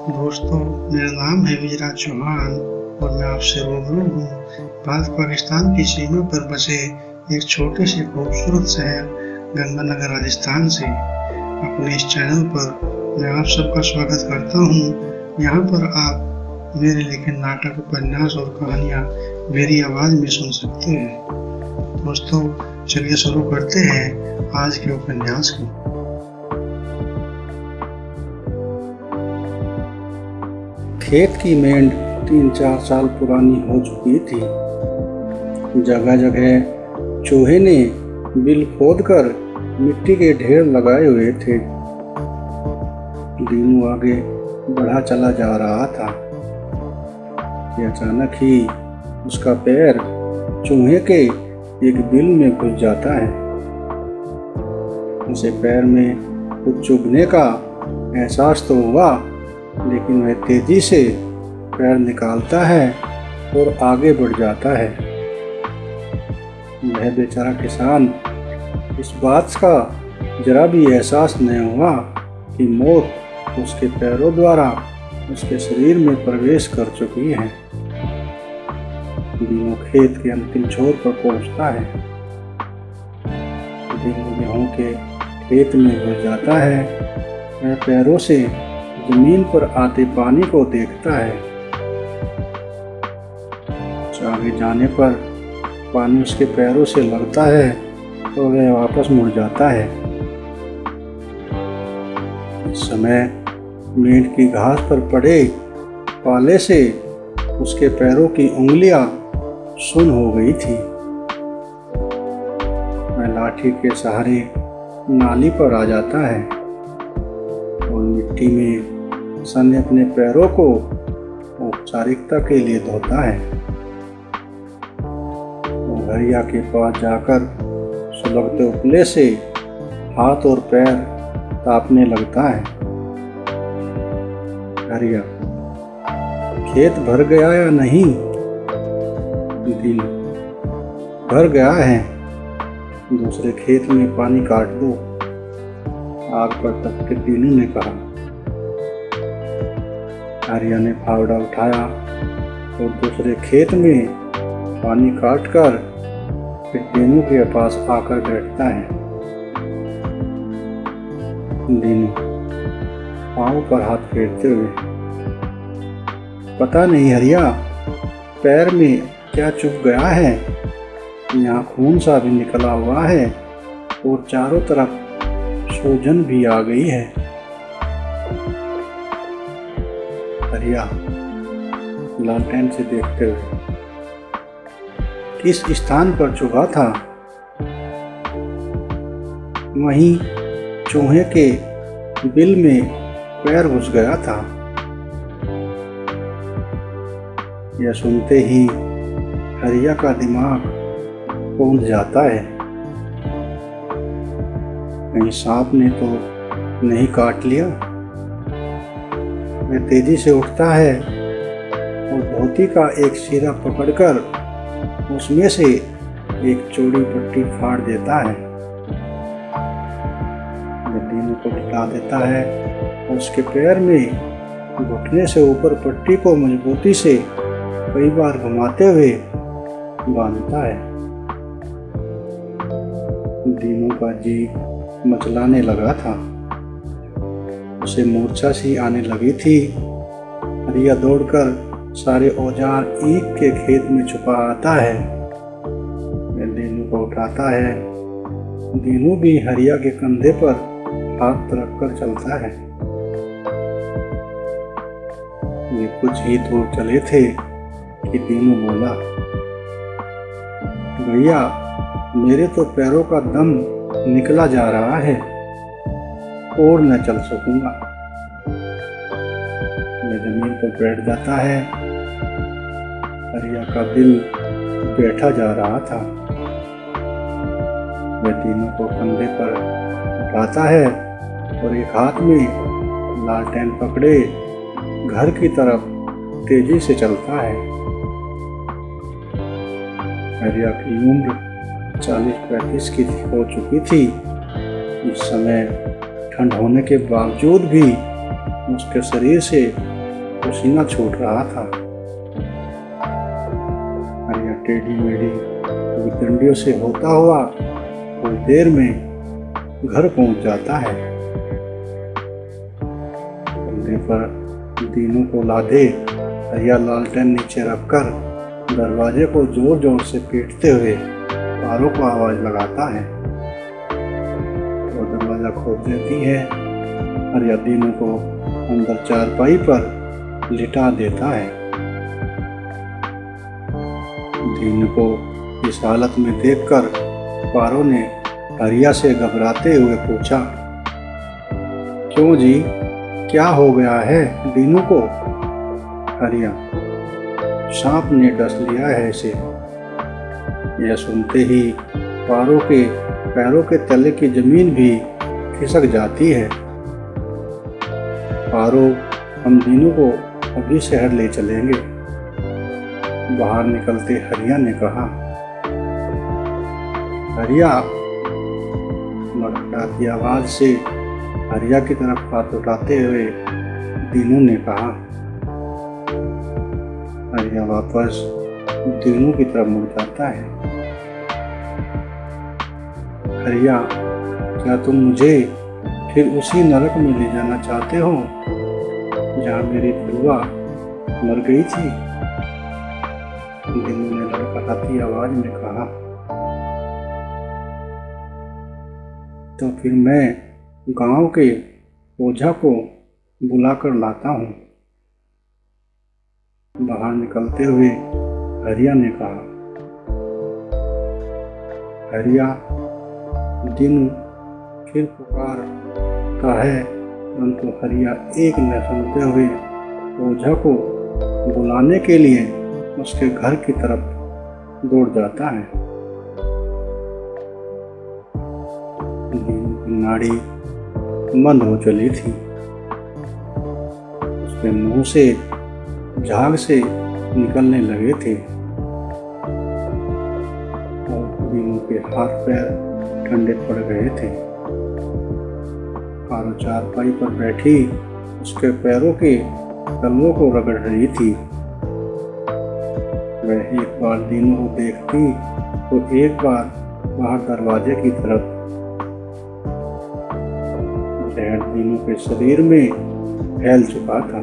दोस्तों, मेरा नाम है विजयराज चौहान और मैं आपसे रूबरू हूँ भारत पाकिस्तान की सीमा पर बसे एक छोटे से खूबसूरत शहर गंगानगर राजस्थान से। अपने इस चैनल पर मैं आप सबका स्वागत करता हूँ। यहाँ पर आप मेरे लिखे नाटक, उपन्यास और कहानियाँ मेरी आवाज़ में सुन सकते हैं। दोस्तों, चलिए शुरू करते हैं आज के उपन्यास को। खेत की मेंढ 3-4 साल पुरानी हो चुकी थी। जगह जगह चूहे ने बिल खोदकर मिट्टी के ढेर लगाए हुए थे। दीनू आगे बढ़ा चला जा रहा था कि अचानक ही उसका पैर चूहे के एक बिल में घुस जाता है। उसे पैर में कुछ चुभने का एहसास तो हुआ, लेकिन वह तेजी से पैर निकालता है और आगे बढ़ जाता है। वह बेचारा किसान इस बात का जरा भी एहसास नहीं हुआ कि मौत उसके पैरों द्वारा उसके शरीर में प्रवेश कर चुकी है। दीनू खेत के अंतिम छोर पर पहुंचता है। दीनू गेहूं के खेत में घुस जाता है। वह पैरों से जमीन पर आते पानी को देखता है। आगे जाने पर पानी उसके पैरों से लगता है तो वह वापस मुड़ जाता है। इस समय मेंढ की घास पर पड़े पाले से उसके पैरों की उंगलियां सुन्न हो गई थी। वह लाठी के सहारे नाली पर आ जाता है और मिट्टी में सने अपने पैरों को औपचारिकता के लिए धोता है। वो घरिया के पास जाकर सुलगते उपले से हाथ और पैर तापने लगता है। घरिया, खेत भर गया या नहीं? दिल, भर गया है। दूसरे खेत में पानी काट दो, आग पर तपते दीनू ने कहा। आर्या ने फावड़ा उठाया और दूसरे खेत में पानी काटकर फिर दीनू के पास आकर बैठता है। दीनू पाँव पर हाथ फेरते हुए, पता नहीं हरिया, पैर में क्या चुभ गया है। यहाँ खून सा भी निकला हुआ है और चारों तरफ सूजन भी आ गई है। हरिया लालटेन से देखते हुए, किस स्थान पर चुभा था? वहीं चूहे के बिल में पैर घुस गया था। यह सुनते ही हरिया का दिमाग कौंध जाता है। कहीं सांप ने तो नहीं काट लिया? वह तेजी से उठता है और धोती का एक सिरा पकड़कर उसमें से एक चौड़ी पट्टी फाड़ देता है। वह दीनू को उठा देता है और उसके पैर में घुटने से ऊपर पट्टी को मजबूती से कई बार घुमाते हुए बांधता है। दीनू का जी मचलाने लगा था। उसे मूर्छा सी आने लगी थी। हरिया दौड़कर सारे औजार ईख के खेत में छुपा आता है। वह दीनू को उठाता है। दीनू भी हरिया के कंधे पर हाथ रखकर चलता है। वे कुछ ही दूर चले थे कि दीनू बोला, भैया, मेरे तो पैरों का दम निकला जा रहा है और न चल सकूंगा। मैं जमीन पर बैठ जाता है। हरिया का दिल बैठा जा रहा था। वह दीनू को कंधे पर उठाता है और एक हाथ में लालटेन पकड़े घर की तरफ तेजी से चलता है। हरिया की उम्र 40-35 की हो चुकी थी। इस समय ठंड होने के बावजूद भी उसके शरीर से पसीना छूट रहा था। हरिया टेढ़ी मेढ़ी डंडियों से होता हुआ कुछ देर में घर पहुंच जाता है। कंधे पर दीनू को लादे हरिया लालटेन नीचे रखकर दरवाजे को जोर जोर से पीटते हुए पारो को आवाज लगाता है। वो दरवाजा खोल देती है। हरिया दीनू को अंदर चारपाई पर लिटा देता है। दीनू को इस हालत में देखकर पारो ने हरिया से घबराते हुए पूछा, क्यों जी, क्या हो गया है दीनू को? हरिया, सांप ने डस लिया है इसे। यह सुनते ही पारो के पैरों के तले की जमीन भी खिसक जाती है। पारो, हम दीनू को अभी शहर ले चलेंगे। बाहर निकलते हरिया ने कहा। हरिया, मड़मड़ाती आवाज से हरिया की तरफ हाथ उठाते हुए दीनू ने कहा। हरिया वापस दीनू की तरफ मुड़ जाता है। हरिया, क्या तुम मुझे फिर उसी नरक में ले जाना चाहते हो जहाँ मेरी बुआ मर गई थी? दीनू ने लड़खड़ाती आवाज में कहा। तो फिर मैं गांव के ओझा को बुलाकर लाता हूँ। बाहर निकलते हुए हरिया ने कहा। हरिया, दीनू फिर पुकारता है, परंतु हरिया एक न सुनते हुए ओझा को बुलाने के लिए उसके घर की तरफ दौड़ जाता है। दीनू की नाड़ी बंद हो चली थी। उसके मुंह से झाग से निकलने लगे थे और दीनू के हाथ पैर ठंडे पड़ गए थे। पारो चारपाई पर बैठी उसके पैरों के तलवों को रगड़ रही थी। वह एक बार दीनू को देखती तो एक बार बाहर दरवाजे की तरफ। जहर दीनू के शरीर में फैल चुका था।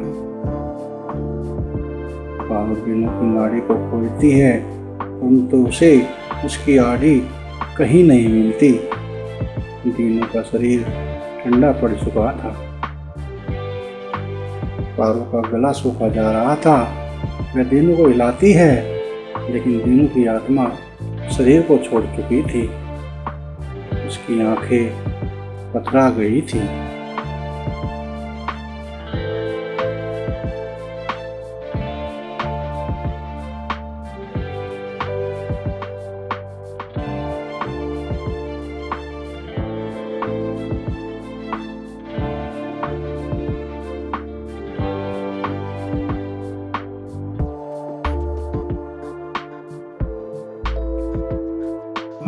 पारो दीनू की नाड़ी को खोलती है, परंतु उसे उसकी आड़ी कहीं नहीं मिलती। दीनू का शरीर ठंडा पड़ चुका था। पारो का गला सूखा जा रहा था। वह दीनू को हिलाती है, लेकिन दीनू की आत्मा शरीर को छोड़ चुकी थी। उसकी आंखें पथरा गई थी।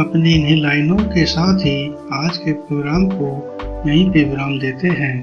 अपनी इन्हीं लाइनों के साथ ही आज के प्रोग्राम को यहीं पे विराम देते हैं।